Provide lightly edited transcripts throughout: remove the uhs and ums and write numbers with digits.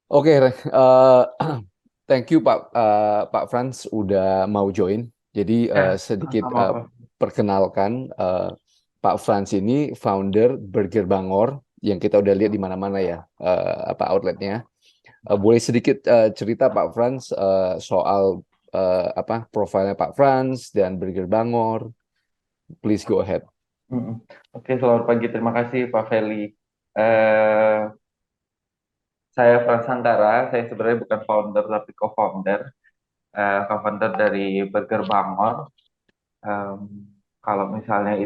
Oke, thank you Pak Franz udah mau join. Jadi Ya, sedikit sama-sama Pak. perkenalkan, Pak Franz ini founder Burger Bangor yang kita udah lihat di mana-mana ya, apa outletnya. Boleh sedikit cerita Pak Franz soal apa profilnya Pak Franz dan Burger Bangor. Please go ahead. Mm-mm. Oke, selamat pagi. Terima kasih Pak Feli. Eh, saya Frans Santara. Saya sebenarnya bukan founder tapi co-founder. Co-founder dari Burger Bangor. Em, Kalau misalnya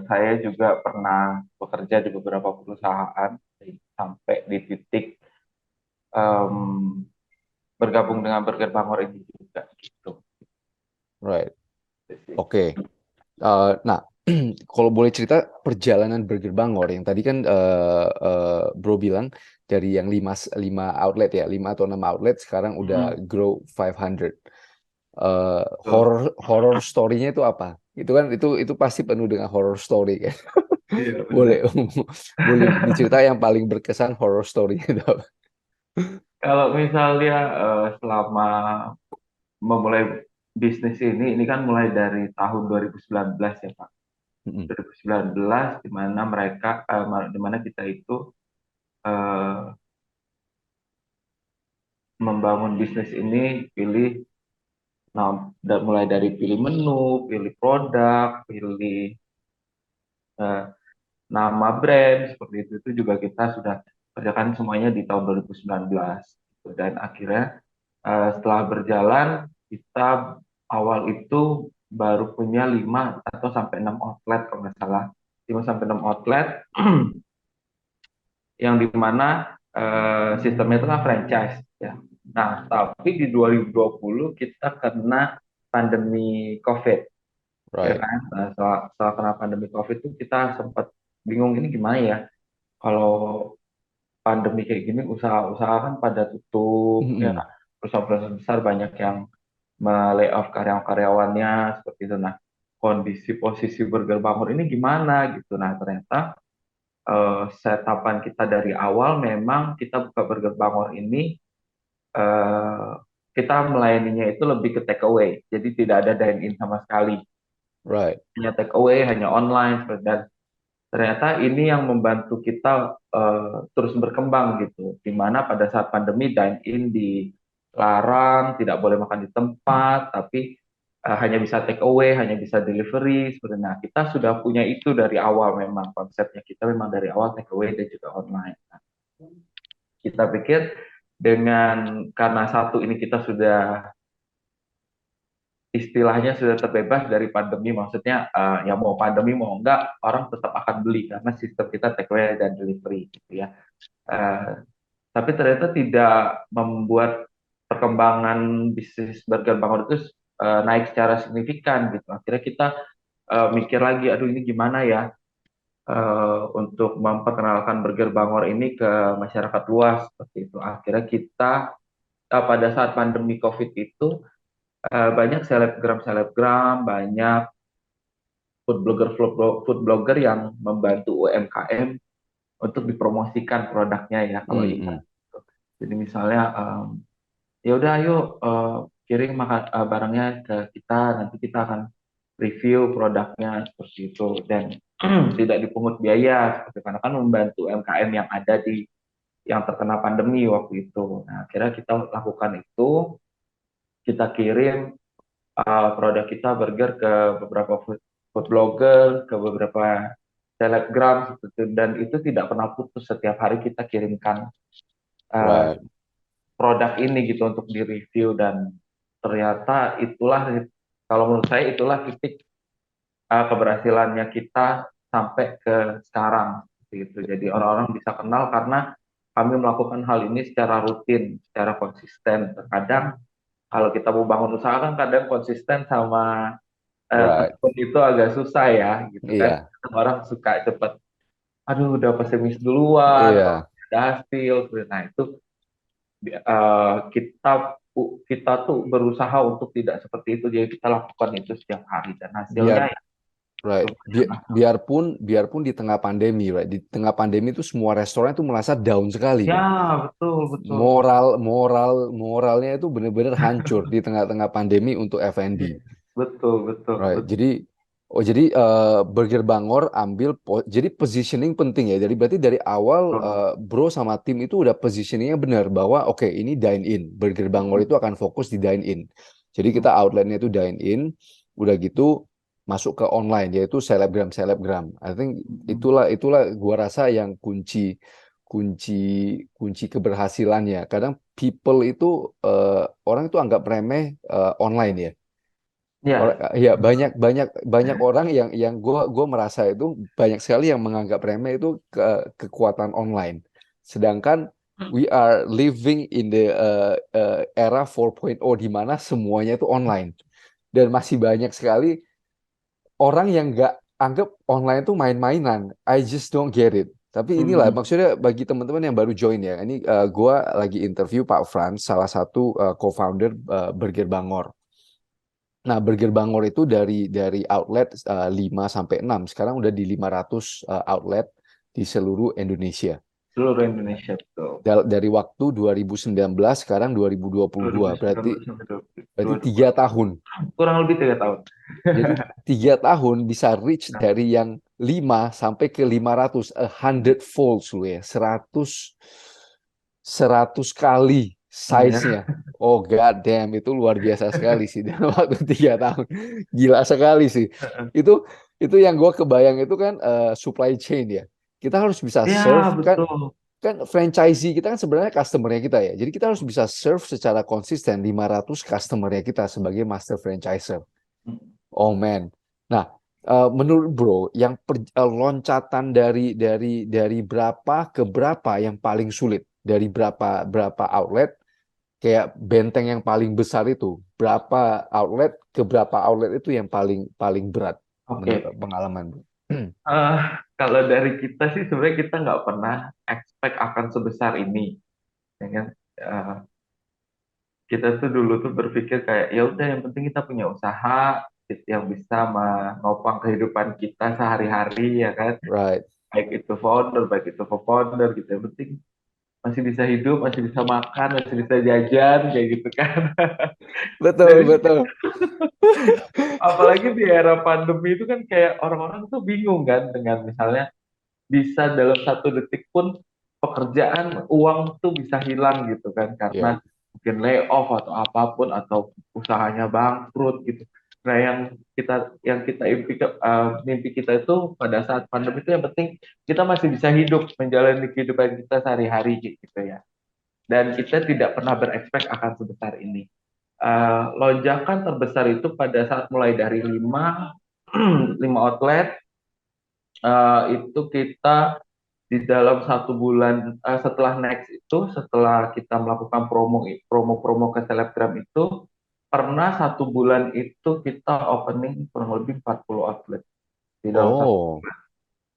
saya juga pernah bekerja di beberapa perusahaan sampai di titik em, bergabung dengan Burger Bangor ini juga gitu. Right. Oke. Nah, kalau boleh cerita perjalanan Burger Bangor yang tadi kan Bro bilang dari yang lima outlet ya, 5 atau 6 outlet sekarang udah Mm, grow 500. betul. Horror story-nya itu apa? Itu kan itu pasti penuh dengan horror story kan. Iya, benar. Boleh boleh dicerita yang paling berkesan horror story-nya itu apa? Kalau misalnya selama memulai bisnis ini kan mulai dari tahun 2019 ya Pak. Mm-mm. 2019 di mana kita itu eh, membangun bisnis ini mulai dari pilih menu, pilih produk, pilih eh, nama brand seperti itu juga kita sudah kerjakan semuanya di tahun 2019. Dan akhirnya setelah berjalan kita awal itu baru punya 5 atau sampai 6 outlet kalau nggak salah. 5 sampai 6 outlet yang dimana sistemnya itu kan franchise ya. Nah, tapi di 2020 kita kena pandemi COVID ya Right. kan. Nah, setelah kena pandemi COVID itu kita sempat bingung ini gimana ya. Kalau pandemi kayak gini usaha-usaha kan pada tutup ya. Mm-mm. Perusahaan-perusahaan besar banyak yang me-layoff karyawan-karyawannya seperti itu. Nah, kondisi posisi Burger Bangor ini gimana gitu. Nah, ternyata setapan kita dari awal memang kita buka Burger Bangor ini eh, kita melayaninya itu lebih ke take away. Jadi tidak ada dine in sama sekali. Right. Hanya take away, hanya online dan ternyata ini yang membantu kita terus berkembang gitu. Di mana pada saat pandemi dine in dilarang, tidak boleh makan di tempat, tapi hanya bisa take away, hanya bisa delivery. Sebenarnya kita sudah punya itu dari awal memang konsepnya kita memang dari awal take away dan juga online. Nah, kita pikir dengan karena satu ini kita sudah istilahnya sudah terbebas dari pandemi, maksudnya ya mau pandemi mau enggak orang tetap akan beli karena sistem kita take away dan delivery gitu ya. Eh, tapi ternyata tidak membuat perkembangan bisnis Burger Bangor itu naik secara signifikan gitu. Akhirnya kita mikir lagi, aduh ini gimana ya untuk memperkenalkan Burger Bangor ini ke masyarakat luas seperti itu. Akhirnya kita pada saat pandemi COVID itu banyak selebgram, banyak food blogger yang membantu UMKM untuk dipromosikan produknya ya kalau ingat. Mm-mm. Jadi misalnya ya udah ayo kirim barangnya ke kita, nanti kita akan review produknya seperti itu dan tidak dipungut biaya seperti karena kan membantu UMKM yang ada di yang terkena pandemi waktu itu. Nah, akhirnya kita lakukan itu, kita kirim produk kita burger ke beberapa food blogger, ke beberapa selebgram seperti itu. Dan itu tidak pernah putus setiap hari kita kirimkan uh, Right. produk ini gitu untuk direview dan ternyata itulah kalau menurut saya itulah titik keberhasilannya kita sampai ke sekarang gitu. Jadi orang-orang bisa kenal karena kami melakukan hal ini secara rutin, secara konsisten. Terkadang kalau kita mau bangun usaha kan kadang konsisten sama Right. tekun itu agak susah ya gitu kan. Iya. Orang suka cepet, aduh udah pesimis duluan, kalau Iya. ada hasil. Nah itu kita kita tuh berusaha untuk tidak seperti itu, jadi kita lakukan itu setiap hari dan Biar hasilnya ya right. lumayan. Biarpun di tengah pandemi, right. Di tengah pandemi itu semua restoran itu merasa down sekali Ya, kan. betul, betul. Moralnya itu benar-benar hancur di tengah-tengah pandemi untuk F&B. Betul, betul, Right. betul. Jadi Burger Bangor jadi positioning penting ya. Jadi berarti dari awal Bro sama tim itu udah positioningnya benar bahwa oke, ini dine in. Burger Bangor itu akan fokus di dine in. Jadi kita outletnya itu dine in, udah gitu masuk ke online yaitu selebgram. I think itulah gua rasa yang kunci kunci keberhasilannya. Kadang people itu orang itu anggap remeh online ya. Ya, Ya banyak banyak banyak orang yang gua merasa itu banyak sekali yang menganggap remeh itu kekuatan online. Sedangkan we are living in the era 4.0 di mana semuanya itu online dan masih banyak sekali orang yang nggak anggap online itu main-mainan. I just don't get it. Tapi inilah hmm, maksudnya bagi teman-teman yang baru join ya. Ini gua lagi interview Pak Frans, salah satu co-founder Burger Bangor. Nah, Burger Bangor itu dari outlet 5 sampai 6, sekarang udah di 500 outlet di seluruh Indonesia. seluruh Indonesia betul. Dari waktu 2019 sekarang 2022, 2019 berarti sampai berarti 2020. 3 tahun. Kurang lebih 3 tahun. Jadi 3 tahun bisa reach dari yang 5 sampai ke 500, 100 fold lu ya, 100 kali Ya. size-nya. Oh god damn, itu luar biasa sekali sih dalam waktu 3 tahun. Gila sekali sih. Itu itu yang gue kebayang itu kan supply chain ya. Kita harus bisa serve Ya, kan betul. kan franchisee kita kan sebenarnya customer-nya kita ya. Jadi kita harus bisa serve secara konsisten 500 customer-nya kita sebagai master franchiser. Oh man. Nah, menurut Bro, yang loncatan dari berapa ke berapa yang paling sulit? Dari berapa berapa outlet, kayak benteng yang paling besar itu, berapa outlet ke berapa outlet itu yang paling paling berat menurut Oke. pengalaman Bro? Eh, Kalau dari kita sih sebenarnya kita nggak pernah expect akan sebesar ini, ya kan? Eh, kita tuh dulu tuh berpikir kayak ya udah yang penting kita punya usaha yang bisa menopang kehidupan kita sehari-hari ya kan, Right. baik itu founder baik itu co-founder gitu, yang penting masih bisa hidup, masih bisa makan, masih bisa jajan kayak gitu kan. Betul, Jadi betul. apalagi di era pandemi itu kan kayak orang-orang tuh bingung kan dengan misalnya bisa dalam 1 detik pun pekerjaan uang tuh bisa hilang gitu kan Ya, karena mungkin layoff atau apapun atau usahanya bangkrut gitu. Nah, mimpi kita itu pada saat pandemi itu yang penting kita masih bisa hidup menjalani kehidupan kita sehari-hari gitu ya. Dan kita tidak pernah berekspek akan sebesar ini. Lonjakan terbesar itu pada saat mulai dari 5 outlet, itu kita di dalam 1 bulan, setelah next itu setelah kita melakukan promo-promo ke selebgram itu pernah 1 bulan itu kita opening kurang lebih 40 outlet di oh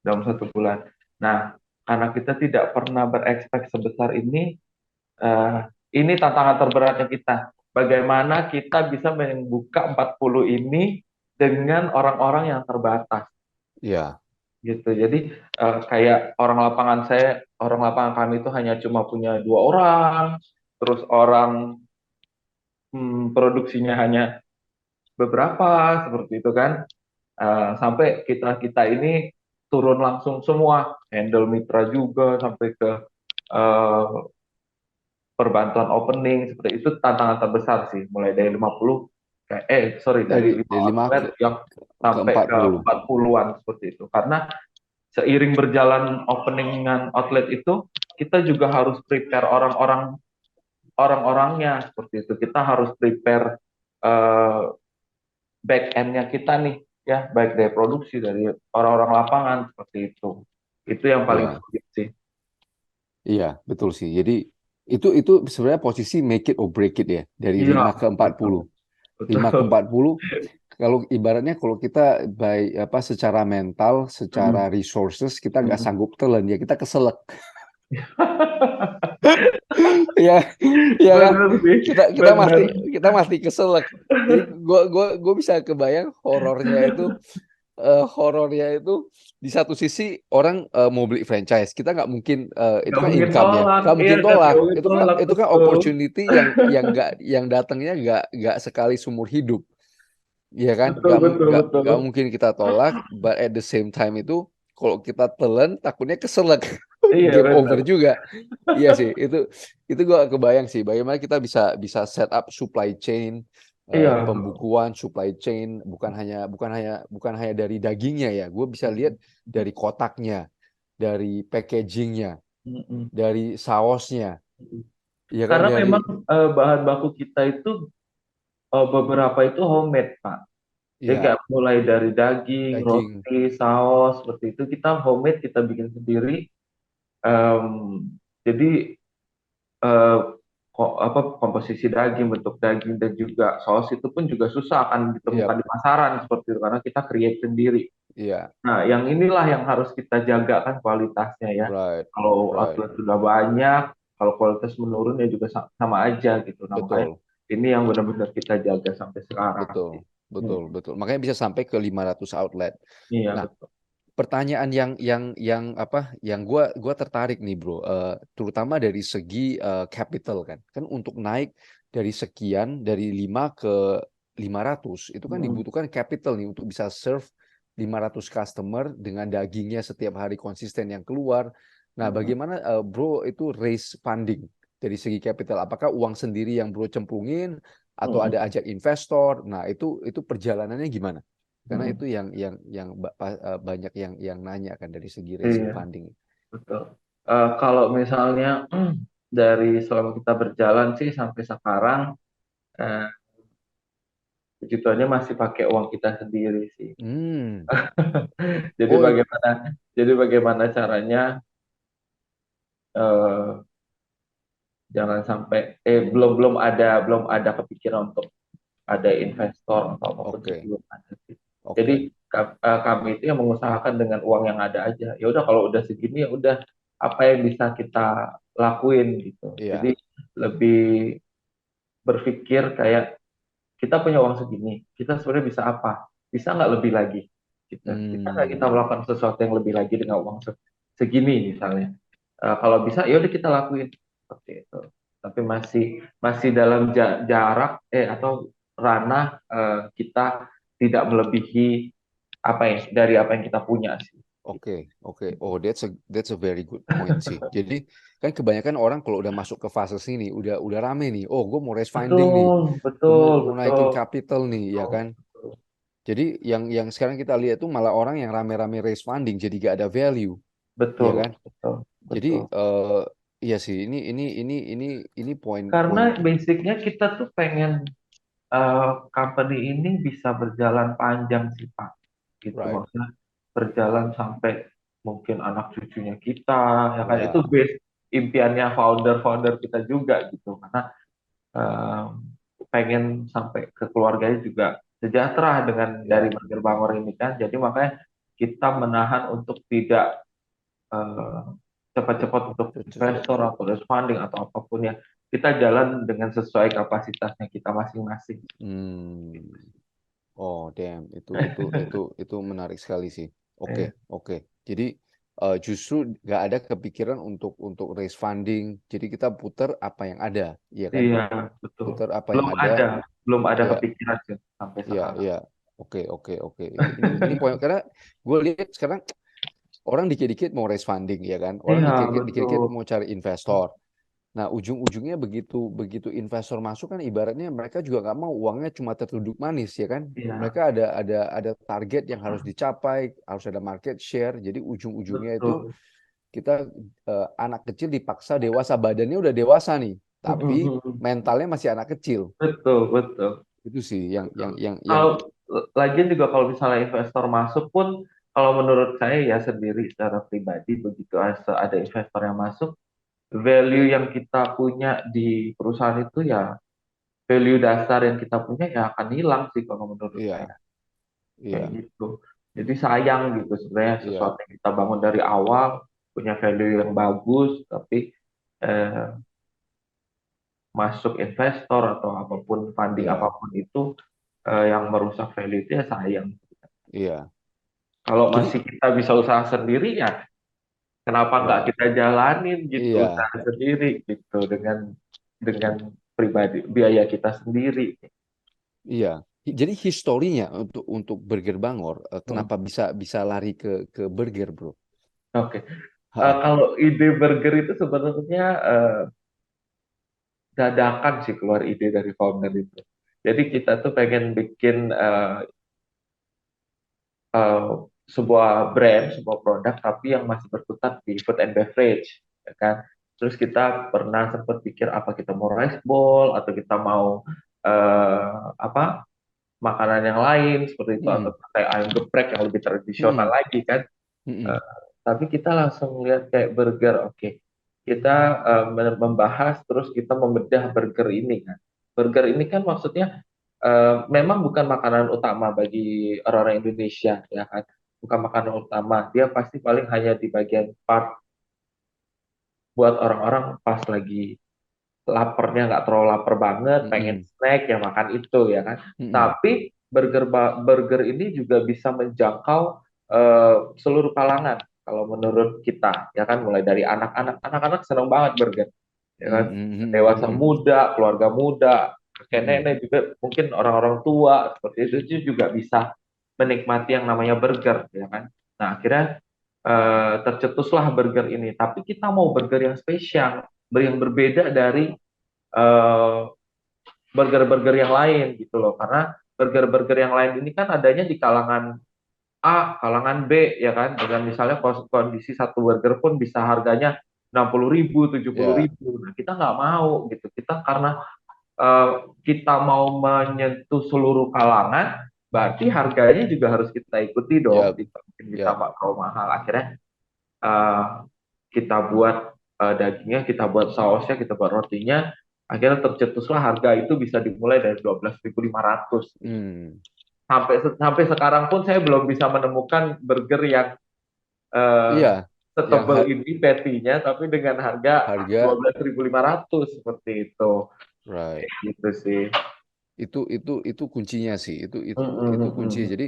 dalam 1 bulan. Nah, karena kita tidak pernah berekspek sebesar eh, ini tantangan terberatnya kita. Bagaimana kita bisa membuka 40 ini dengan orang-orang yang terbatas ya. gitu. Jadi kayak orang lapangan kami itu hanya cuma punya 2 orang, terus orang produksinya hanya beberapa seperti itu kan. Sampai kita kita ini turun langsung semua, handle mitra juga sampai ke eh, perbantuan opening seperti itu tantangan terbesar sih. Mulai dari 50 sorry dari 5 Dari 5 outlet yang ke sampai ke 40. 40-an seperti itu. Karena seiring berjalan openingan outlet itu, kita juga harus prepare orang-orangnya seperti itu. Kita harus prepare back end-nya kita nih, ya, baik dari produksi, dari orang-orang lapangan seperti itu. Itu yang paling Ya, sulit sih. iya, betul sih. Jadi itu sebenarnya posisi make it or break it ya, dari Iya, 5 ke empat betul, puluh betul. 5 ke 40, kalau ibaratnya kalau kita secara mental, secara Mm, resources kita nggak mm. sanggup telan ya, kita keselak. Ya, ya kan? Bener sih, Kita bener. kita mati keselak. Jadi gua bisa kebayang horornya itu horornya itu di satu sisi orang mau beli franchise, kita nggak mungkin itu Nggak kan mungkin income ya, tolak, nggak iya mungkin kan, nggak tolak. mungkin Itu kan tolak, itu kan betul. opportunity yang nggak yang datangnya nggak sekali seumur hidup, ya kan? Betul, betul, Nggak betul. mungkin kita tolak, but at the same time itu kalau kita telan takutnya keselak, Iya, game over benar. juga. Iya sih, itu gua kebayang sih bagaimana kita bisa bisa set up supply chain, Iya. pembukuan supply chain bukan hanya dari dagingnya ya. Gue bisa lihat dari kotaknya, dari packagingnya, Mm-mm. dari sausnya, ya kan Karena dari memang bahan baku kita itu beberapa itu homemade, Pak. Jadi ya kayak mulai dari daging, daging, roti, saus, seperti itu kita homemade, kita bikin sendiri. Em, jadi eh, kok apa komposisi daging, bentuk daging dan juga saus itu pun juga susah akan iya ditemukan di pasaran seperti itu karena kita create sendiri. iya Nah, yang inilah yang harus kita jaga kan kualitasnya ya. right Kalau right outlet sudah banyak, kalau kualitas menurun ya juga sama aja gitu. Nah, makanya betul ini yang benar-benar kita jaga sampai sekarang sih. betul betul Hmm, betul makanya bisa sampai ke 500 outlet. iya Nah, betul. pertanyaan yang apa yang gua tertarik nih bro, terutama dari segi capital kan kan untuk naik dari sekian dari 5 ke 500 itu kan Hmm, dibutuhkan capital nih untuk bisa serve 500 customer dengan dagingnya setiap hari konsisten yang keluar. Nah, hmm, bagaimana bro itu raise funding dari segi capital? Apakah uang sendiri yang bro cemplungin atau hmm, ada ajak investor? Nah, itu perjalanannya gimana? Karena hmm. itu yang banyak yang nanya kan dari segi raising Iya, funding. betul. Kalau misalnya dari selama kita berjalan sih sampai sekarang, eh, puji Tuhannya masih pakai uang kita sendiri sih. Hmm. Jadi Oh, bagaimana caranya eh, jangan sampai belum ada kepikiran untuk ada investor atau apapun sih oke, belum ada sih. Jadi oke. kami itu yang mengusahakan dengan uang yang ada aja. Ya udah kalau udah segini ya udah apa yang bisa kita lakuin gitu. Iya. Jadi lebih berpikir kayak kita punya uang segini, kita sebenarnya bisa apa? Bisa nggak lebih lagi? Gitu. Bisa nggak kita Hmm. melakukan sesuatu yang lebih lagi dengan uang segini misalnya? Kalau bisa, ya udah kita lakuin seperti itu. Tapi masih masih dalam jarak atau ranah kita tidak melebihi apa ya dari apa yang kita punya sih. Oke, oke. Oh, that's a very good point sih. Jadi kan kebanyakan orang kalau udah masuk ke fase sini, udah rame nih. Oh, gue mau raise funding nih, Betul, gue betul, mau betul, naikin capital nih, ya betul, kan? Jadi yang sekarang kita lihat tuh malah orang yang rame-rame raise funding, jadi gak ada value, ya betul, kan? betul, Jadi betul. iya sih, ini poin-poin, Karena basicnya kita tuh pengen company ini bisa berjalan panjang sih Pak. Gitu right? maksudnya berjalan sampai mungkin anak cucunya kita ya kan itu Ya, base impiannya founder-founder kita juga gitu karena eh, pengen sampai ke keluarganya juga sejahtera dengan dari ya. Burger Bangor ini kan jadi makanya kita menahan untuk tidak eh, cepat-cepat untuk investor atau raise funding atau apapun ya kita jalan dengan sesuai kapasitasnya kita masing-masing. Hmm. Oh, damn, itu menarik sekali sih. Oke, Eh, oke. Jadi justru nggak ada kepikiran untuk raise funding. Jadi kita putar apa yang ada, ya kan? iya, betul. Putar apa yang Belum ada. ada, belum ada Ya, kepikiran sih sampai ya, sekarang. ya. Oke, oke, oke. Ini poin karena gue lihat sekarang orang dikit-dikit mau raise funding, ya kan? Orang Iya, dikit-dikit betul. mau cari investor. Nah, ujung-ujungnya begitu begitu investor masuk kan ibaratnya mereka juga nggak mau uangnya cuma tertunduk manis ya kan. Mereka Iya, ada target yang harus dicapai, harus ada market share. Jadi ujung-ujungnya itu betul. kita anak kecil dipaksa dewasa, badannya udah dewasa nih, tapi mentalnya masih anak kecil. Betul, betul, Itu sih yang betul. yang Kalau lagian juga kalau misalnya investor masuk pun, kalau menurut saya ya sendiri secara pribadi begitu ada investor yang masuk, value yang kita punya di perusahaan itu ya value dasar yang kita punya ya akan hilang sih kalau menurut saya iya, kayak iya, gitu. Jadi sayang gitu sebenarnya iya, sesuatu yang kita bangun dari awal punya value yang bagus tapi eh, masuk investor atau apapun funding iya, apapun itu yang merusak value itu ya sayang. iya. Kalau Jadi, masih kita bisa usaha sendiri ya, kenapa nggak right, kita jalanin gitu iya, usaha sendiri gitu dengan pribadi biaya kita sendiri. iya. Jadi historinya untuk Burger Bangor, Hmm. kenapa bisa bisa lari ke burger, bro? Oke. Ha, Kalau ide burger itu sebenarnya dadakan sih keluar ide dari founder itu. Jadi kita tuh pengen bikin eh, sebuah brand, sebuah produk, tapi yang masih berkutat di food and beverage, ya kan? Terus kita pernah sempat pikir apa kita mau rice bowl atau kita mau apa makanan yang lain seperti itu atau mm, kayak ayam geprek yang lebih tradisional mm, lagi kan. mm, Eh, tapi kita langsung lihat kayak burger, oke. Kita membahas terus kita membedah burger ini kan. Burger ini kan maksudnya memang bukan makanan utama bagi orang-orang Indonesia ya kan. Bukan makanan utama. Dia pasti paling hanya di bagian part buat orang-orang pas lagi laparnya nggak terlalu lapar banget, pengen mm, snack ya makan itu ya kan. mm, Tapi burger ini juga bisa menjangkau seluruh kalangan kalau menurut kita ya kan, mulai dari anak-anak senang banget burger ya kan, dewasa mm, muda, keluarga muda, kakek mm, nenek juga mungkin orang-orang tua seperti itu juga bisa menikmati yang namanya burger ya kan. Nah, akhirnya tercetuslah burger ini. Tapi kita mau burger yang spesial, yang berbeda dari eh, burger-burger yang lain gitu loh. Karena burger-burger yang lain ini kan adanya di kalangan A, kalangan B ya kan. Dengan misalnya kondisi satu burger pun bisa harganya 60.000, tujuh puluh ya, ribu. Nah, kita nggak mau gitu. Kita karena kita mau menyentuh seluruh kalangan, berarti harganya juga harus kita ikuti dong. ya, Kita mungkin bisa ya. mahal. Akhirnya eh, kita buat dagingnya, kita buat sausnya, kita buat rotinya. Akhirnya tercetuslah harga itu bisa dimulai dari 12.500. Hmm, Sampai sekarang pun saya belum bisa menemukan burger yang eh, iya, yang setebal ini patty-nya, tapi dengan harga harga, 12.500 seperti itu. right. Gitu sih. Itu kuncinya sih. Mm, mm, Itu mm, kunci. mm. Jadi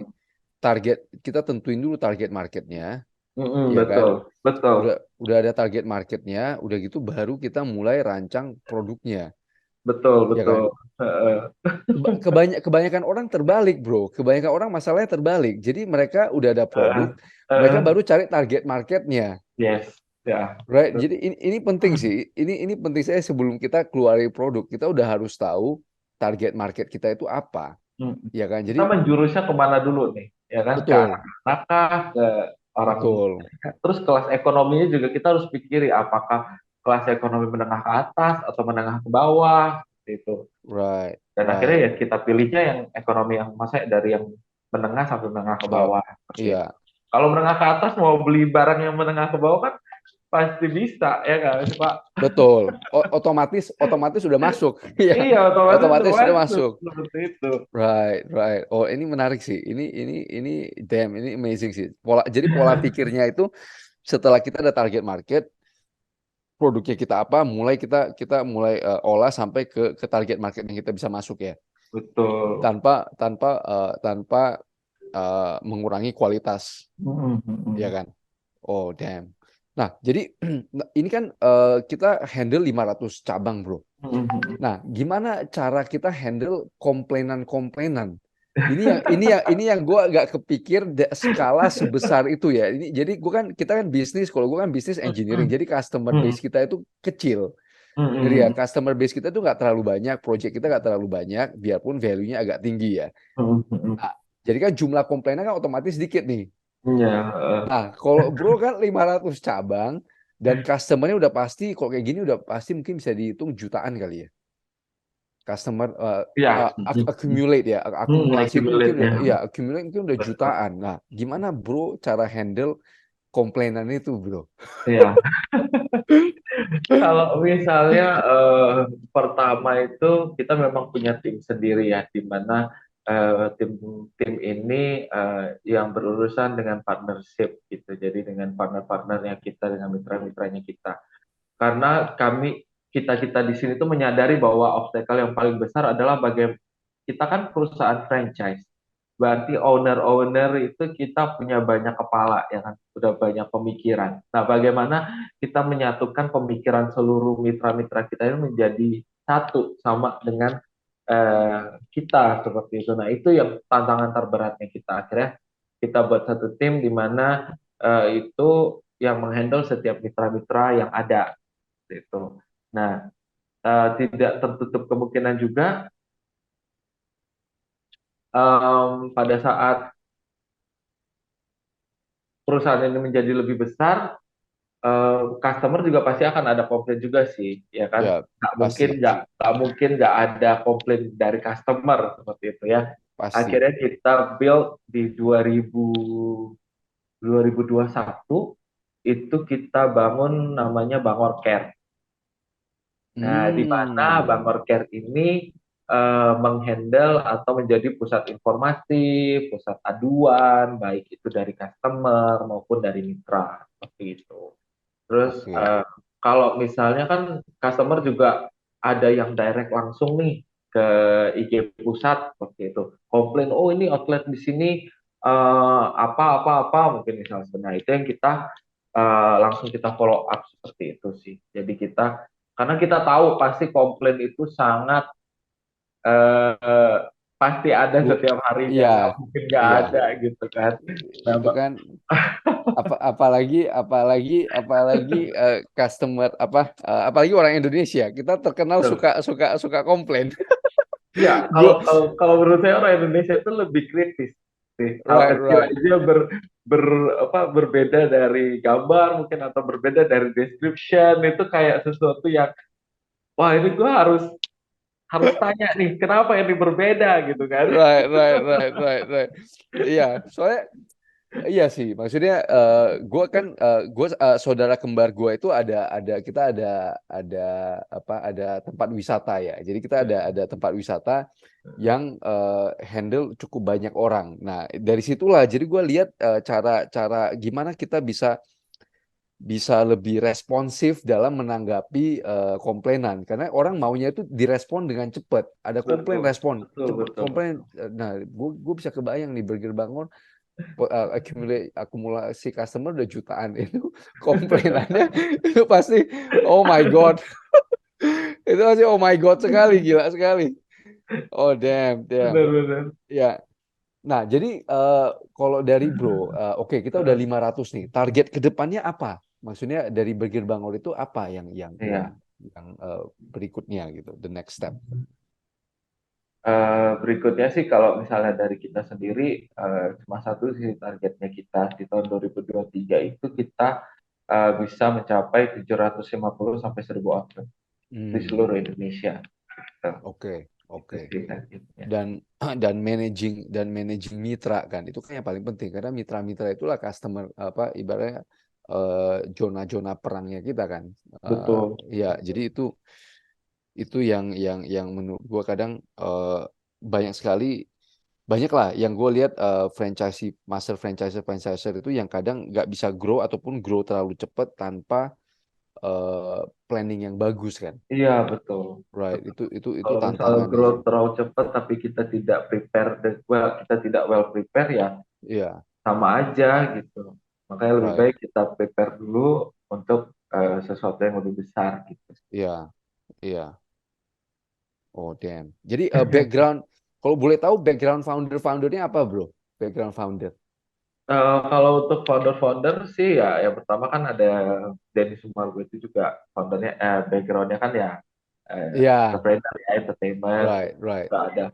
target kita tentuin dulu target marketnya, ya kan? Betul, betul. Udah ada target marketnya, udah gitu baru kita mulai rancang produknya, Betul, ya kan? betul. Heeh. Kebanyakan orang terbalik, bro. Kebanyakan orang masalahnya terbalik. Jadi mereka udah ada produk, Heeh. mereka Heeh. baru cari target marketnya, Yes, ya. right? Jadi ini penting sih. Ini penting saya sebelum kita keluarin produk, kita udah harus tahu target market kita itu apa, Hmm. ya kan? Kita Jadi menjurusnya kemana dulu nih, ya kan? Ke betul, anak-anak kah? Ke orang, betul, terus kelas ekonominya juga kita harus pikiri apakah kelas ekonomi menengah ke atas atau menengah ke bawah gitu. right, Dan akhirnya right. ya kita pilihnya yang ekonomi yang masa dari yang menengah sampai menengah ke Ya, bawah seperti itu. iya, Kalau menengah ke atas mau beli barang yang menengah ke bawah kan pasti bisa ya kan Pak? betul. Otomatis otomatis sudah masuk, ya. Iya, otomatis Otomatis sudah termasuk masuk. seperti itu. Right, right. Oh, ini menarik sih. Ini damn, ini amazing sih. Jadi pola pikirnya itu setelah kita ada target market, produknya kita apa, mulai kita kita mulai olah sampai ke target market yang kita bisa masuk ya. Betul. Tanpa mengurangi kualitas, ya Mm-mm. kan? Oh, damn. Nah, jadi nah, ini kan kita handle 500 cabang, Bro. Mm-mm. Nah, gimana cara kita handle komplainan-komplainan? Ini yang gue agak kepikir skala sebesar itu ya. Ini jadi kita kan bisnis. Kalau gue kan bisnis engineering, jadi customer Mm-mm. base kita itu kecil. Jadi ya Mm-mm. customer base kita itu nggak terlalu banyak, project kita nggak terlalu banyak, biarpun value-nya agak tinggi ya. Mm-mm. Nah, jadi kan jumlah komplainan kan otomatis dikit nih. Ya, Nah, kalau bro kan 500 cabang dan customer-nya udah pasti, kalau kayak gini udah pasti mungkin bisa dihitung jutaan kali ya. Customer ya, accumulate ya, akumulasi itu mungkin accumulate ya. ya accumulate mungkin udah Betul. jutaan. Nah, gimana bro cara handle komplainan itu, bro? Ya, kalau misalnya pertama itu kita memang punya tim sendiri ya, di mana tim tim ini yang berurusan dengan partnership gitu. Jadi dengan partner-partnernya kita, dengan mitra-mitranya kita. Karena kita di sini tuh menyadari bahwa obstacle yang paling besar adalah bagaimana kita kan perusahaan franchise. berarti owner-owner itu kita punya banyak kepala, ya kan, udah banyak pemikiran. Nah, bagaimana kita menyatukan pemikiran seluruh mitra-mitra kita ini menjadi satu sama dengan kita seperti itu. Nah, itu yang tantangan terberatnya kita. Akhirnya kita buat satu tim di mana itu yang menghandle setiap mitra-mitra yang ada gitu. Nah, tidak tertutup kemungkinan juga pada saat perusahaan ini menjadi lebih besar, customer juga pasti akan ada komplain juga sih, ya kan? Ya, pasti, Nggak mungkin nggak ada komplain dari customer seperti itu ya. pasti. Akhirnya kita build di 2021 itu kita bangun namanya Bangor Care. Nah, di mana Hmm, Bangor Care ini menghandle atau menjadi pusat informasi, pusat aduan, baik itu dari customer maupun dari mitra, seperti itu. Terus oke. kalau misalnya kan customer juga ada yang direct langsung nih ke IG pusat seperti itu. Komplain, oh ini outlet di sini apa mungkin misalnya sebenarnya itu yang kita langsung kita follow up seperti itu sih. Jadi kita karena kita tahu pasti komplain itu sangat eh, pasti ada Lu, setiap harinya, iya, nggak mungkin nggak iya. ada gitu kan. Nah, Itu kan apalagi customer apalagi orang Indonesia kita terkenal betul. suka suka suka komplain. Ya, Gue kalau menurut saya orang Indonesia itu lebih kritis sih. Hal right kecil right aja berbeda dari gambar mungkin atau berbeda dari description itu kayak sesuatu yang wah ini gue harus harus tanya nih kenapa ini berbeda gitu kan. right. Iya, soalnya iya sih, maksudnya gue saudara kembar gue itu ada kita ada ada tempat wisata ya. Jadi kita ada tempat wisata yang handle cukup banyak orang. Nah dari situlah, jadi gue lihat cara gimana kita bisa lebih responsif dalam menanggapi komplainan, karena orang maunya itu direspon dengan cepat. Ada komplain Betul, respon betul, cepat, betul. komplain. Nah gue bisa kebayang nih Burger Bangor akumulasi customer udah jutaan itu komplainannya itu pasti oh my god, itu pasti oh my god sekali, gila sekali, oh damn damn Benar-benar. ya. Nah jadi kalau dari bro, oke, kita udah 500 nih, target kedepannya apa, maksudnya dari Burger Bangor itu apa Iya. yang berikutnya gitu, the next step. Berikutnya sih kalau misalnya dari kita sendiri cuma satu sih targetnya kita di tahun 2023 itu kita bisa mencapai 750 sampai 1000 outlet di seluruh Hmm, Indonesia. Gitu. oke Itu oke. sih targetnya. dan dan managing mitra kan itu kan yang paling penting, karena mitra-mitra itulah customer, apa ibaratnya zona-zona perangnya kita kan. Eh, Betul. ya jadi itu yang menurut gua kadang banyak sekali, banyak lah yang gue lihat franchiser itu yang kadang nggak bisa grow ataupun grow terlalu cepat tanpa planning yang bagus kan, Iya, betul. right, Betul. itu Kalau misalnya tantangannya sih. growth terlalu cepat tapi kita tidak prepare kita tidak well prepare ya Iya, sama aja gitu. Makanya lebih right, baik kita prepare dulu untuk sesuatu yang lebih besar gitu. iya, iya. Oh damn. Jadi background, kalau boleh tahu background foundernya apa bro? Background founder. Kalau untuk founder-founder sih ya, yang pertama kan ada Denny Sumargo itu juga foundernya, backgroundnya kan ya Iya, entrepreneur ya, entertainment, right, terus right. juga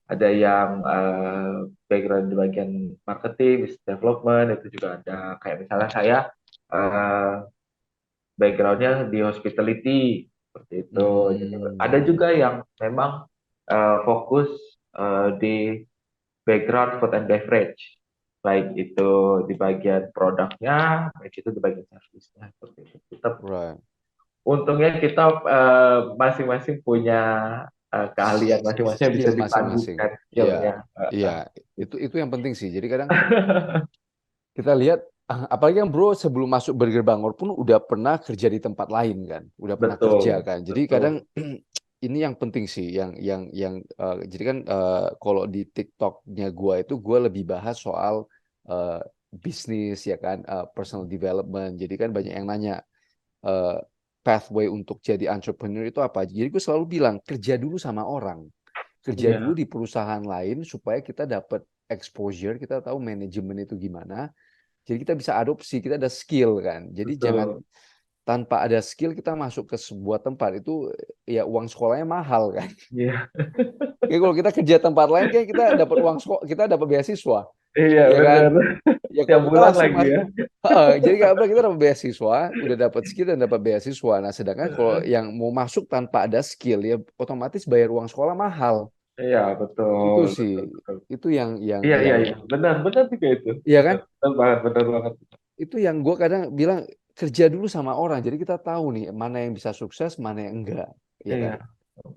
ada yang background di bagian marketing, business development itu juga ada. Kayak misalnya saya eh, backgroundnya di hospitality seperti itu. Jadi ada Hmm, juga yang memang fokus di background food and beverage, baik itu di bagian produknya, baik itu di bagian servisnya seperti itu. right. Untungnya kita masing-masing punya keahlian masing-masing yang bisa Skill masing-masing. dipadukan Iya, skillnya. iya. Itu yang penting sih. Jadi kadang kita lihat, apalagi yang bro sebelum masuk Burger Bangor pun udah pernah kerja di tempat lain kan, udah pernah kerja Betul, kan. Jadi kadang betul. ini yang penting sih, jadi kan kalau di TikToknya gua itu gua lebih bahas soal eh, bisnis ya kan, personal development. Jadi kan banyak yang nanya eh, pathway untuk jadi entrepreneur itu apa. Jadi gue selalu bilang kerja dulu sama orang, kerja dulu Iya, di perusahaan lain supaya kita dapat exposure, kita tahu manajemen itu gimana. Jadi kita bisa adopsi, kita ada skill kan. Jadi jangan betul. tanpa ada skill kita masuk ke sebuah tempat itu ya uang sekolahnya mahal kan. Iya, Kayak kalau kita kerja tempat lain kan kita dapat uang sekolah, kita dapat beasiswa, iya ya kan? benar. Ya Tiap kalau kita bulan langsung lagi masuk, ya. jadi nggak apa kita dapat beasiswa, udah dapat skill dan dapat beasiswa. Nah, sedangkan kalau yang mau masuk tanpa ada skill ya otomatis bayar uang sekolah mahal. Iya, betul, Itu sih, betul, betul. itu yang yang Iya, iya, yang iya. Benar, benar juga itu. ya Benar, kan? benar banget, benar banget. Itu yang gue kadang bilang kerja dulu sama orang. Jadi kita tahu nih mana yang bisa sukses, mana yang enggak, ya kan? Iya.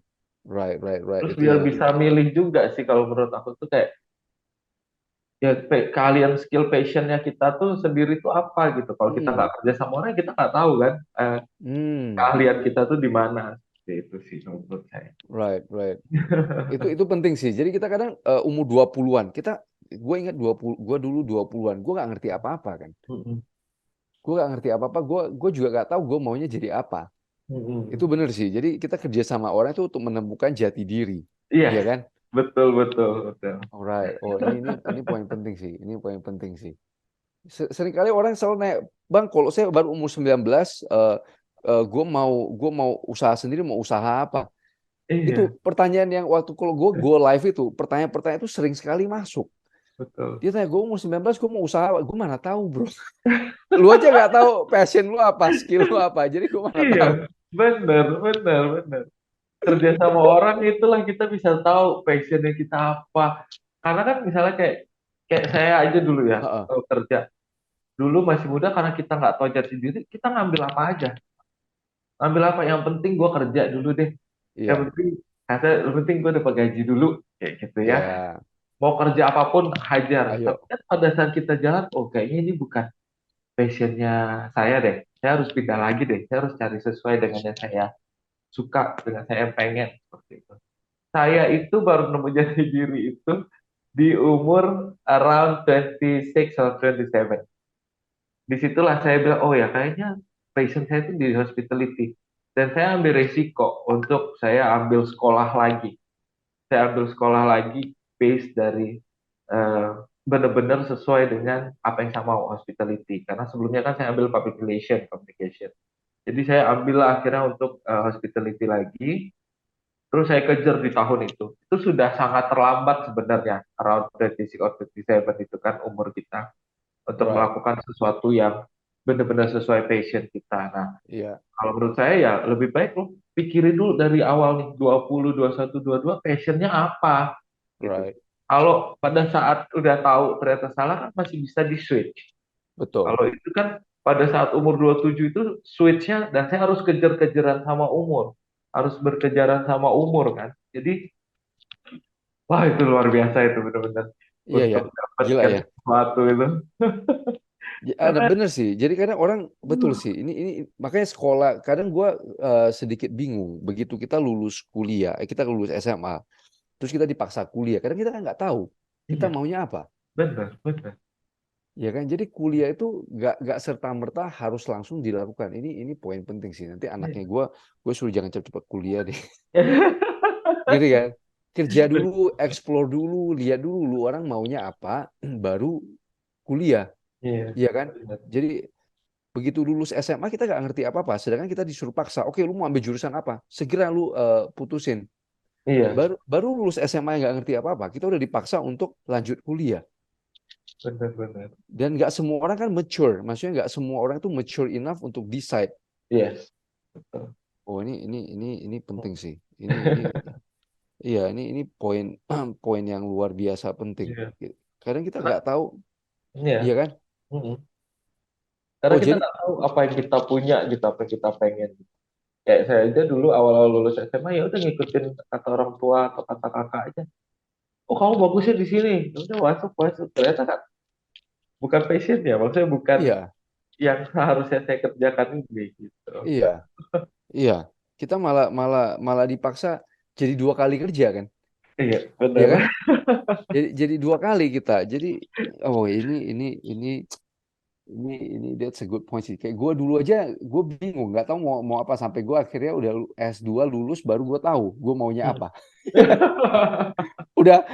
Right, right, right. Terus Itu biar yang bisa milih juga sih kalau menurut aku tuh kayak ya kalian skill passionnya kita tuh sendiri tuh apa gitu. Kalau kita nggak hmm, kerja sama orang kita nggak tahu kan hmm, keahlian kita tuh di mana. Seperti itu sih kalau menurut saya. right, right. Itu penting sih. Jadi kita kadang umur 20-an, gue ingat 20, gue dulu 20-an, gue nggak ngerti apa-apa kan. Mm-mm. Gue nggak ngerti apa-apa, gue juga nggak tahu gue maunya jadi apa. Itu Mm-mm. bener sih. Jadi kita kerja sama orang itu untuk menemukan jati diri, Iya, ya kan? betul, betul, betul. Alright. Oh, ini poin penting sih. Ini poin penting sih. Seringkali orang selalu nanya, Bang, kalau saya baru umur 19, gue mau usaha sendiri, mau usaha apa? Itu Iya, pertanyaan yang waktu kalau gue go live itu, pertanyaan-pertanyaan itu sering sekali masuk. betul. Dia tanya, gue umur 19, gue mau usaha apa? Gue mana tahu, bro. Lu aja nggak tahu passion lu apa, skill lu apa. Jadi gue mana Iya, tahu. benar, benar, benar. Kerja sama orang itulah kita bisa tahu passionnya kita apa. Karena kan misalnya kayak kayak saya aja dulu ya, Heeh, kalau kerja dulu masih muda karena kita nggak tahu jati diri, kita ngambil apa aja. Ngambil apa? Yang penting gue kerja dulu deh. Yang iya, penting kata, yang penting gue dapat gaji dulu, kayak gitu ya. iya. Mau kerja apapun hajar. Tapi Ayo, kan pada saat kita jalan, oh kayaknya ini bukan passionnya saya deh. Saya harus pindah lagi deh. Saya harus cari sesuai dengan yang saya suka, dengan saya pengen seperti itu. Saya itu baru nemu jati diri itu di umur around 26 or 27. Disitulah saya bilang, oh ya kayaknya passion saya itu di hospitality. Dan saya ambil resiko untuk saya ambil sekolah lagi. Saya ambil sekolah lagi base dari eh, benar-benar sesuai dengan apa yang saya mau hospitality. Karena sebelumnya kan saya ambil public relation, communication. Jadi saya ambil akhirnya untuk hospitality lagi. Terus saya kejar di tahun itu. Itu sudah sangat terlambat sebenarnya, around 26 or 27 itu kan umur kita untuk right. melakukan sesuatu yang benar-benar sesuai passion kita. Nah, Iya, kalau menurut saya ya lebih baik lo pikirin dulu dari awal nih 20, 21, 22 passionnya apa gitu. right. Kalau pada saat udah tahu ternyata salah kan masih bisa di switch. Betul. Kalau itu kan pada saat umur 27 itu switchnya dan saya harus kejar-kejaran sama umur. Harus berkejaran sama umur kan. Jadi wah itu luar biasa itu benar-benar Iya, ya. untuk Gila dapatkan ya. sesuatu itu. Ada Karena bener sih. Jadi kadang orang betul hmm, sih. Ini makanya sekolah. Kadang gue sedikit bingung. Begitu kita lulus kuliah, kita lulus SMA, terus kita dipaksa kuliah. Kadang kita kan nggak tahu kita iya maunya apa, benar benar. ya kan? Jadi kuliah itu nggak serta merta harus langsung dilakukan. Ini poin penting sih. Nanti anaknya Iya. gue suruh jangan cepet-cepet kuliah deh, gitu kan? Kerja dulu, explore dulu, lihat dulu lu orang maunya apa, baru kuliah, Iya, ya kan? benar. Jadi begitu lulus SMA kita nggak ngerti apa-apa, sedangkan kita disuruh paksa, oke lu mau ambil jurusan apa? Segera lu putusin. Iya, Baru lulus SMA yang nggak ngerti apa-apa, kita udah dipaksa untuk lanjut kuliah. benar-benar. Dan nggak semua orang kan mature, maksudnya nggak semua orang itu mature enough untuk decide. Yes, betul. Oh ini penting sih. Ini iya ini poin poin yang luar biasa penting. Iya. Kadang kita Karena, nggak tahu, iya. iya kan? Mm-mm. Karena Oh kita jadi nggak tahu apa yang kita punya gitu, apa yang kita pengen. Kayak saya aja dulu awal-awal lulus SMA ya udah ngikutin kata orang tua atau kata kakak aja. Oh kamu bagusnya di sini, ya udah masuk masuk. Ternyata kan bukan passion ya, maksudnya bukan iya yang seharusnya saya kerjakan ini gitu. iya iya. kita malah malah malah dipaksa jadi 2 kali kerja kan, Iya, ya benar. kan? Jadi 2 kali kita. Jadi oh ini that's a good point sih. Kayak gue dulu aja gue bingung, nggak tahu mau mau apa sampai gue akhirnya udah S2 lulus baru gue tahu gue maunya Hmm. apa. Udah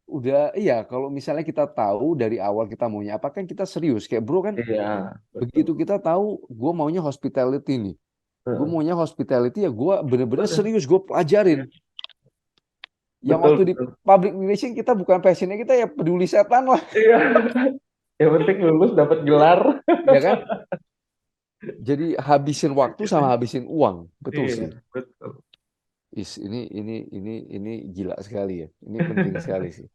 udah iya kalau misalnya kita tahu dari awal kita maunya apa kan kita serius. Kayak bro kan Iya, begitu betul. kita tahu gue maunya hospitality nih. Gue Heeh. maunya hospitality ya gue bener-bener Udah. serius gue Iya, pelajarin. Yang betul, waktu di betul. public relation kita bukan passionnya kita ya peduli setan lah, Iya, yang penting lulus dapat gelar. ya kan? Jadi habisin waktu sama habisin uang, betul Iya, sih. betul. Ini gila sekali ya. Ini penting sekali sih.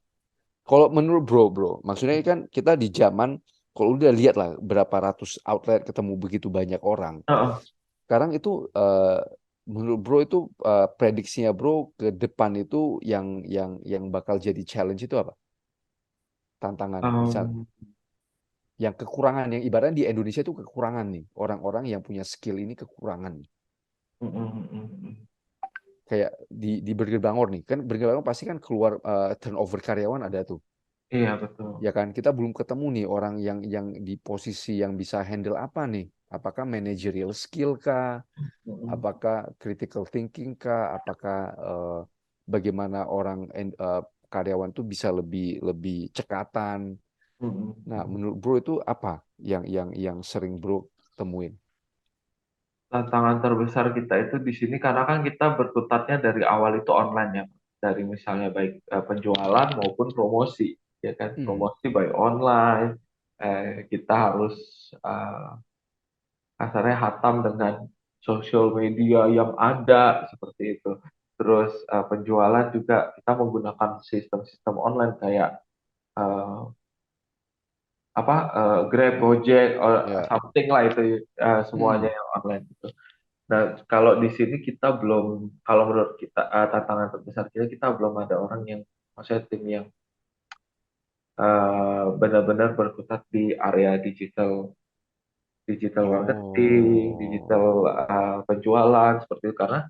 Kalau menurut bro, maksudnya kan kita di zaman kalau udah lihat lah berapa ratus outlet ketemu begitu banyak orang. Heeh. Sekarang itu menurut bro itu prediksinya bro ke depan itu yang bakal jadi challenge itu apa? Tantangan misal Em, yang kekurangan yang ibaratnya di Indonesia itu kekurangan nih. Orang-orang yang punya skill ini kekurangan. mm, mm, mm, mm. Kayak di Burger Bangor nih. Kan Burger Bangor pasti kan keluar turnover karyawan ada tuh. Iya, betul. Ya kan, kita belum ketemu nih orang yang di posisi yang bisa handle apa nih? Apakah managerial skill kah? Mm, Apakah critical thinking kah? Apakah bagaimana orang karyawan tuh bisa lebih lebih cekatan? mm, mm, Nah, mm. menurut Bro itu apa yang sering Bro temuin? Tantangan terbesar kita itu di sini karena kan kita berkutatnya dari awal itu online ya, dari misalnya baik penjualan maupun promosi, ya kan, Hmm. promosi by online, kita harus eh, kasarnya hatam dengan sosial media yang ada seperti itu. Terus penjualan juga kita menggunakan sistem-sistem online kayak eh, apa Grab, Gojek, or Ya. something lah itu semuanya Hmm. yang online gitu. Nah, kalau di sini kita belum, kalau menurut kita tantangan terbesar kita belum ada orang yang, maksudnya tim yang benar-benar berkutat di area digital, digital marketing, digital Oh, penjualan seperti itu karena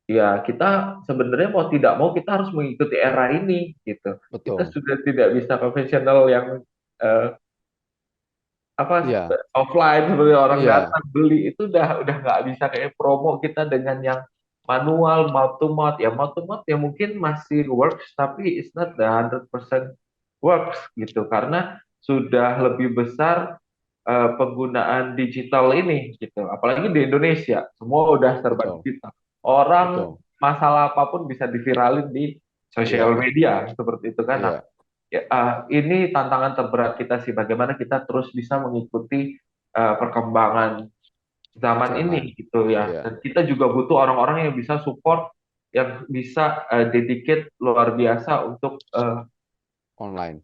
ya kita sebenarnya mau tidak mau kita harus mengikuti era ini gitu. Kita betul. sudah tidak bisa konvensional yang eh, apa Iya, offline seperti orang iya, datang beli itu udah nggak bisa kayak promo kita dengan yang manual mouth to mouth ya mungkin masih works tapi it's not the 100% works gitu karena sudah lebih besar penggunaan digital ini gitu apalagi di Indonesia semua udah serba betul, digital orang betul. masalah apapun bisa diviralin di sosial Iya, media seperti itu kan. Nah, iya, ya, ini tantangan terberat kita sih, bagaimana kita terus bisa mengikuti perkembangan zaman zaman. ini gitu ya. Iya, Dan kita juga butuh orang-orang yang bisa support, yang bisa dedicate luar biasa untuk online.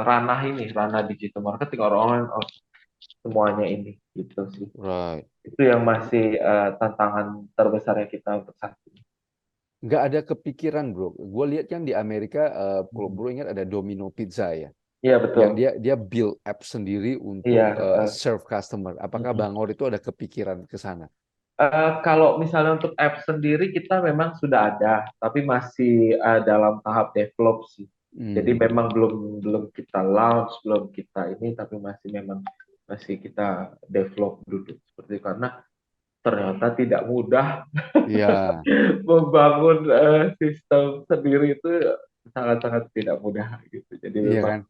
ranah ini, ranah digital marketing, orang-orang semuanya ini gitu sih. Right. Itu yang masih tantangan terbesarnya kita untuk saat ini. Nggak ada kepikiran, bro. Gue lihat kan di Amerika, kalau bro ingat ada Domino Pizza ya, Iya yang betul. dia build app sendiri Iya. untuk serve customer. Apakah Mm-mm. Bangor itu ada kepikiran ke sana? Kalau misalnya untuk app sendiri kita memang sudah ada, tapi masih dalam tahap develop sih. Jadi Hmm. memang belum belum kita launch, belum kita ini, tapi masih memang masih kita develop dulu seperti itu. Karena ternyata tidak mudah Iya, membangun sistem sendiri itu sangat-sangat tidak mudah gitu. Jadi iya memang kan?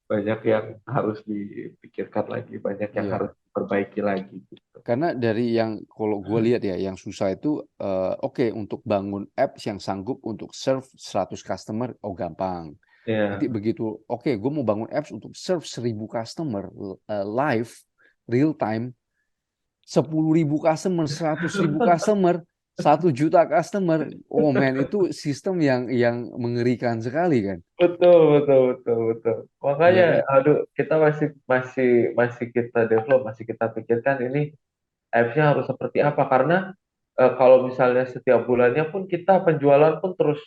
banyak yang harus dipikirkan lagi, banyak yang harus Iya. diperbaiki lagi gitu. Karena dari yang kalau gue lihat ya, yang susah itu oke untuk bangun apps yang sanggup untuk serve 100 customer, oh gampang. Nanti Ya, begitu, oke, gue mau bangun apps untuk serve 1.000 customer live, real time, 10.000 customer, 100.000 customer, 1 juta customer. Oh man, itu sistem yang mengerikan sekali kan? betul, betul, betul, betul. Makanya, Iya kan? aduh, kita masih masih masih kita develop, masih kita pikirkan ini apps-nya harus seperti apa. Karena kalau misalnya setiap bulannya pun kita penjualan pun terus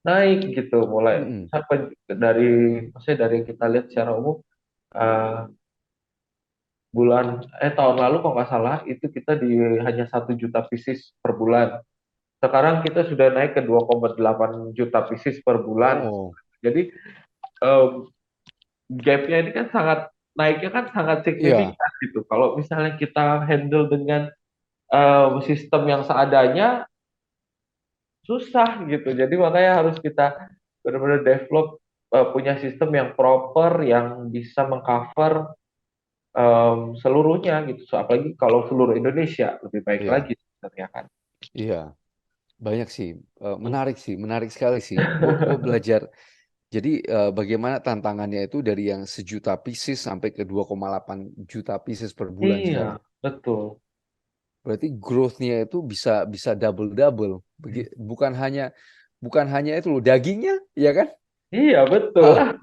naik gitu. Mulai Mm-mm. dari, maksudnya dari yang kita lihat secara umum, eh, tahun lalu kalau nggak salah itu kita di hanya 1 juta pieces per bulan. Sekarang kita sudah naik ke 2,8 juta pieces per bulan. Oh, Jadi em, gapnya ini kan naiknya kan sangat iya, signifikan gitu. Kalau misalnya kita handle dengan sistem yang seadanya, susah gitu. Jadi makanya harus kita benar-benar develop, punya sistem yang proper, yang bisa mengcover seluruhnya gitu. So, apalagi kalau seluruh Indonesia lebih baik iya, lagi sebenarnya kan. iya. Banyak sih, menarik sekali sih. Gue belajar. Jadi bagaimana tantangannya itu dari yang 1 juta pieces sampai ke 2,8 juta pieces per bulan Iya, sekarang. betul. Berarti growth-nya itu bisa bisa double-double. Bukan hanya itu loh dagingnya, ya kan? Iya, betul. Ah,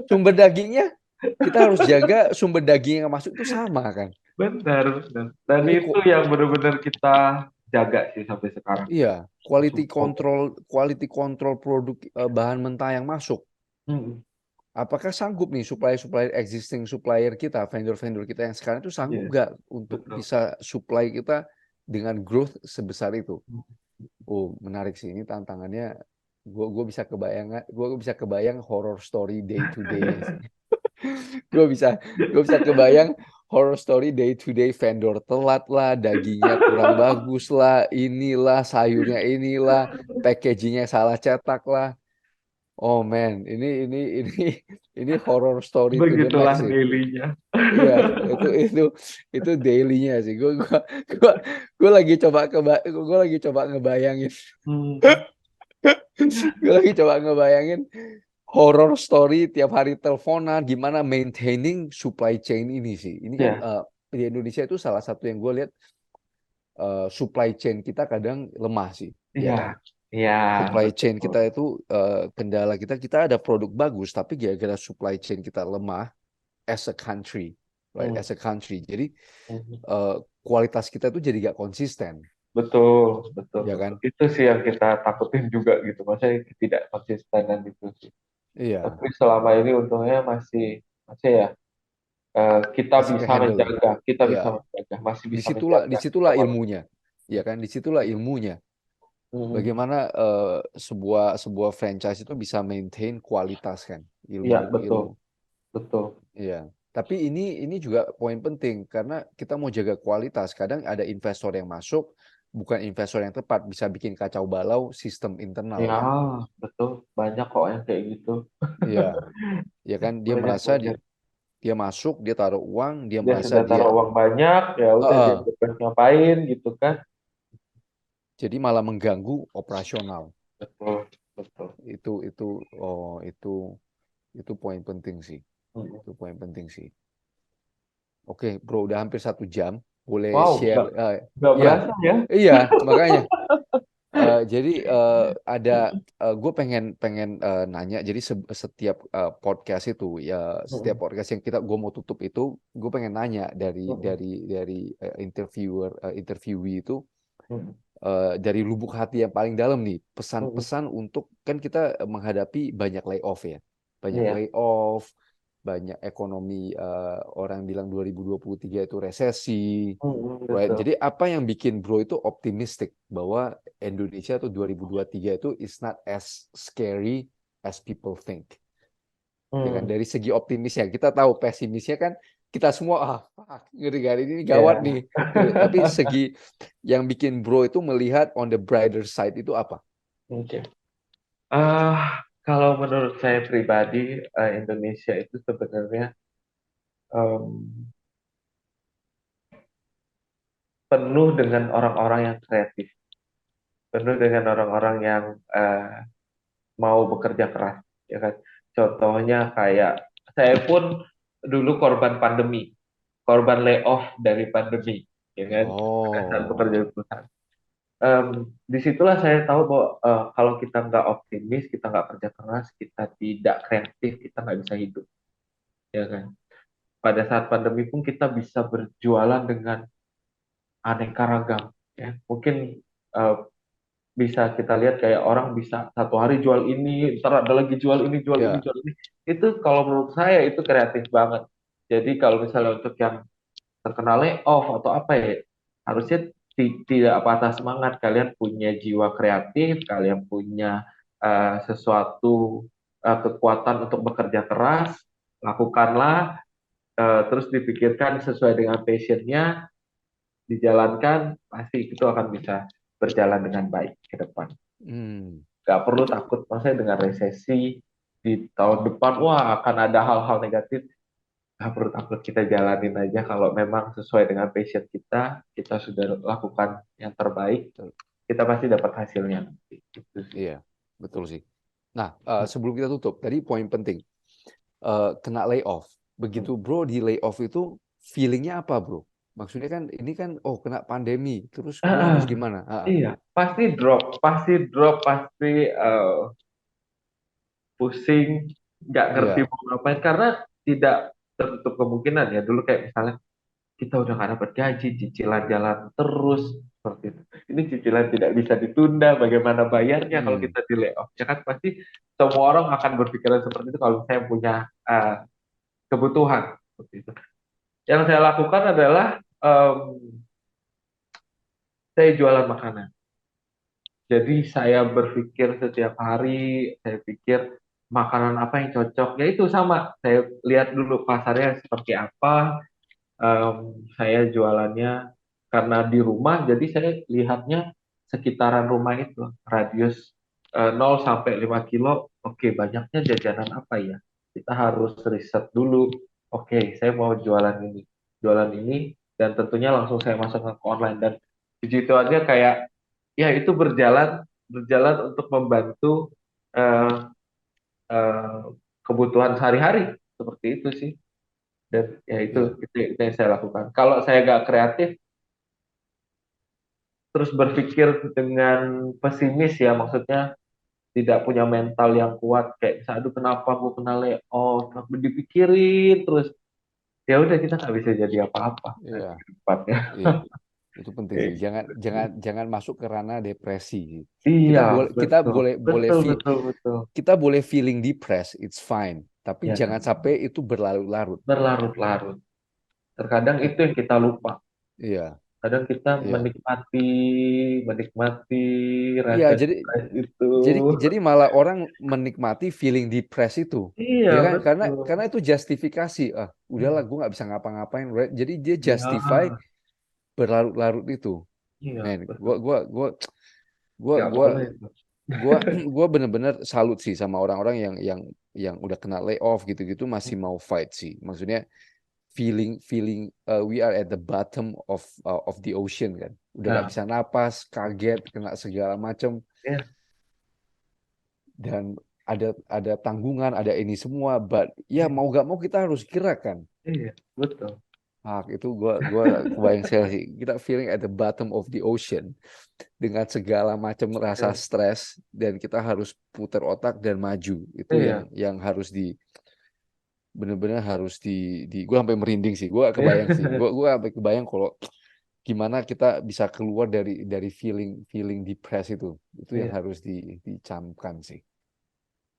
sumber dagingnya kita harus jaga sumber daging yang masuk itu sama kan. Benar, benar. Dan Jadi itu yang benar-benar kita jaga sih sampai sekarang. iya, quality Support. control quality control produk bahan mentah yang masuk. Hmm, Apakah sanggup nih supplier-supplier existing supplier kita, vendor-vendor kita yang sekarang itu sanggup iya, nggak untuk betul. bisa supply kita dengan growth sebesar itu? Oh, menarik sih ini tantangannya. Gue bisa kebayang horror story day to day-nya sih. Gue bisa gue bisa kebayang horror story day to day vendor telat lah, dagingnya kurang bagus lah, inilah sayurnya inilah, packagingnya salah cetak lah. Oh man, ini horror story to the Begitulah max sih. daily-nya. Iya, itu daily-nya sih. Gua, gua lagi coba gua lagi coba ngebayangin, Hmm, gua lagi coba ngebayangin horror story tiap hari teleponan, gimana maintaining supply chain ini sih. Ini kan ya, di Indonesia itu salah satu yang gue lihat supply chain kita kadang lemah sih, ya iya, kan? iya, Supply chain betul. kita itu kendala kita ada produk bagus, tapi gara-gara supply chain kita lemah as a country, right? Hmm, As a country, jadi hmm. eh, kualitas kita tuh jadi gak konsisten, Betul, betul, ya betul. kan? Itu sih yang kita takutin juga gitu. Maksudnya tidak konsistenan itu sih. Iya, Tapi selama ini untungnya masih, masih ya, kita masih bisa kehandle ya. menjaga, kita bisa Iya, menjaga, masih bisa disitulah menjaga disitulah sama. ilmunya, ya kan? Disitulah ilmunya. Hmm, Bagaimana sebuah sebuah franchise itu bisa maintain kualitas kan, iya, ilmu betul, ilmu. betul. Iya. Tapi ini juga poin penting karena kita mau jaga kualitas. Kadang ada investor yang masuk, bukan investor yang tepat, bisa bikin kacau balau sistem internal Ya, kan. betul. Banyak kok yang kayak gitu. Iya, ya kan dia Banyak, merasa dia banyak. dia masuk, dia taruh uang, dia Dia merasa sudah dia taruh uang banyak, ya udah dia Heeh, bebas ngapain gitu kan. jadi malah mengganggu operasional. Betul, betul. Itu poin penting sih. Hmm. Itu poin penting sih. Oke, bro, udah hampir 1 jam. Boleh Wow, share? nggak Ya, berasa ya. iya, makanya. Jadi ada gue pengen pengen nanya. Jadi setiap podcast itu ya, setiap Hmm, podcast yang gue mau tutup itu, gue pengen nanya dari hmm, dari interviewee itu hmm, dari lubuk hati yang paling dalam nih, hmm. pesan-pesan untuk kan kita menghadapi banyak layoff ya, banyak Iya, layoff, banyak ekonomi orang bilang 2023 itu resesi, right? betul. Jadi apa yang bikin bro itu optimistik bahwa Indonesia tuh 2023 itu is not as scary as people think, ya kan? Hmm, Dari segi optimisnya, kita tahu pesimisnya kan kita semua fuck, ngeri gak ini gawat ya. nih. Tapi segi yang bikin bro itu melihat on the brighter side itu apa? Oke. Kalau menurut saya pribadi, Indonesia itu sebenarnya em, penuh dengan orang-orang yang kreatif, penuh dengan orang-orang yang mau bekerja keras, ya kan. Contohnya kayak saya pun dulu korban pandemi, korban layoff dari pandemi, ya kan. Pada saat Oh, bekerja di perusahaan. Disitulah saya tahu bahwa kalau kita nggak optimis, kita nggak kerja keras, kita tidak kreatif, kita nggak bisa hidup, ya kan. Pada saat pandemi pun kita bisa berjualan dengan aneka ragam, ya. Mungkin eh, bisa kita lihat kayak orang bisa satu hari jual ini, ntar ada lagi jual ini, jual ini, ya, jual ini. Itu kalau menurut saya itu kreatif banget. Jadi kalau misalnya untuk yang terkena layoff atau apa ya, harusnya tidak patah semangat. Kalian punya jiwa kreatif, kalian punya sesuatu kekuatan untuk bekerja keras, lakukanlah, terus dipikirkan sesuai dengan passionnya, dijalankan, pasti itu akan bisa berjalan dengan baik ke depan. Hmm. Nggak perlu takut, maksudnya dengan resesi di tahun depan, wah akan ada hal-hal negatif. Nggak perlu takut, kita jalanin aja. Kalau memang sesuai dengan passion kita, kita sudah lakukan yang terbaik, Betul. kita pasti dapat hasilnya nanti. Gitu sih. Iya, betul sih. Nah, sebelum kita tutup, tadi poin penting, kena layoff. Begitu bro di layoff itu feelingnya apa bro? Maksudnya kan ini kan, oh kena pandemi, terus Ah, gua ah, harus gimana? iya, pasti pusing, nggak ngerti Iya, mau ngapain, karena tidak tertutup kemungkinan ya. Dulu kayak misalnya kita udah nggak dapat gaji, cicilan jalan terus seperti itu. Ini cicilan tidak bisa ditunda, bagaimana bayarnya kalau hmm, kita di layoff? Ya kan pasti semua orang akan berpikiran seperti itu kalau saya punya kebutuhan seperti itu. Yang saya lakukan adalah saya jualan makanan. Jadi saya berpikir setiap hari, saya pikir makanan apa yang cocok. Ya itu sama, saya lihat dulu pasarnya seperti apa. Saya jualannya karena di rumah, jadi saya lihatnya sekitaran rumah itu, radius 0 sampai 5 kilo. Oke, banyaknya jajanan apa ya? Kita harus riset dulu. Oke, saya mau jualan ini, dan tentunya langsung saya masukkan ke online. Dan di situ aja kayak, ya itu berjalan untuk membantu eh, eh, kebutuhan sehari-hari, seperti itu sih. Dan ya iya, itu yang saya lakukan. Kalau saya nggak kreatif, terus berpikir dengan pesimis ya, maksudnya tidak punya mental yang kuat, kayak misalnya, aduh kenapa gue kena layoff, kenapa dipikirin terus, ya udah kita nggak bisa jadi apa-apa iya, nanti ke depannya. iya. Itu penting sih. Kayak Jangan gitu. jangan jangan masuk ke ranah depresi sih. Kita Iya, boleh kita betul, boleh boleh betul, betul, betul. kita boleh feeling depressed, it's fine. Tapi Ya, jangan sampai itu berlarut-larut. berlarut-larut. Terkadang It- itu yang kita lupa. Iya, Kadang kita iya. menikmati, menikmati Iya, rasa jadi stres itu. jadi malah orang menikmati feeling depressed itu. Iya, Ya kan? betul. Karena itu justifikasi. Ah, udahlah Hmm. gue nggak bisa ngapa-ngapain. Right? Jadi dia justify Iya, berlarut-larut itu. iya, Men, betul. gua Nggak gua boleh itu. gua gua bener-bener salut sih sama orang-orang yang udah kena layoff gitu-gitu masih mau fight sih. Maksudnya feeling we are at the bottom of the ocean kan. Udah nggak Nah, bisa napas, kaget, kena segala macam ya, dan ada tanggungan, ada ini semua. But ya iya, mau gak mau kita harus gerak kan. iya, betul. Ah, itu gua kebayang sekali sih. Kita feeling at the bottom of the ocean dengan segala macam rasa Iya, stres dan kita harus putar otak dan maju. Itu iya, yang harus benar-benar harus gue sampai merinding sih. Gue kebayang sih. Gue sampai kebayang kalau gimana kita bisa keluar dari feeling feeling depressed itu. Itu yang iya. harus dicamkan sih.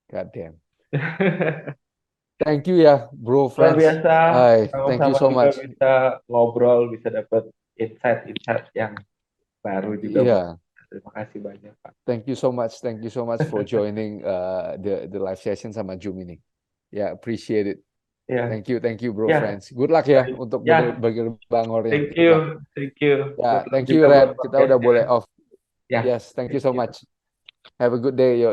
God damn. Thank you ya, bro Luar friends. biasa, Hai, thank you sama-sama so juga much. bisa ngobrol, bisa dapat insight-insight yang baru juga buat Iya, kita. Terima kasih banyak, Pak. thank you so much. Thank you so much for joining the live session sama Zoom ini. Ya, appreciate it. Ya, Thank you, bro, ya, friends. Good luck ya baik. untuk Ya, Burger Bangornya. thank Good luck. you, thank you. Good Ya, luck thank you, juga buat Ren. Kita udah podcastnya. boleh off. Ya, Yes, thank you thank so you. much. Have a good day, yo.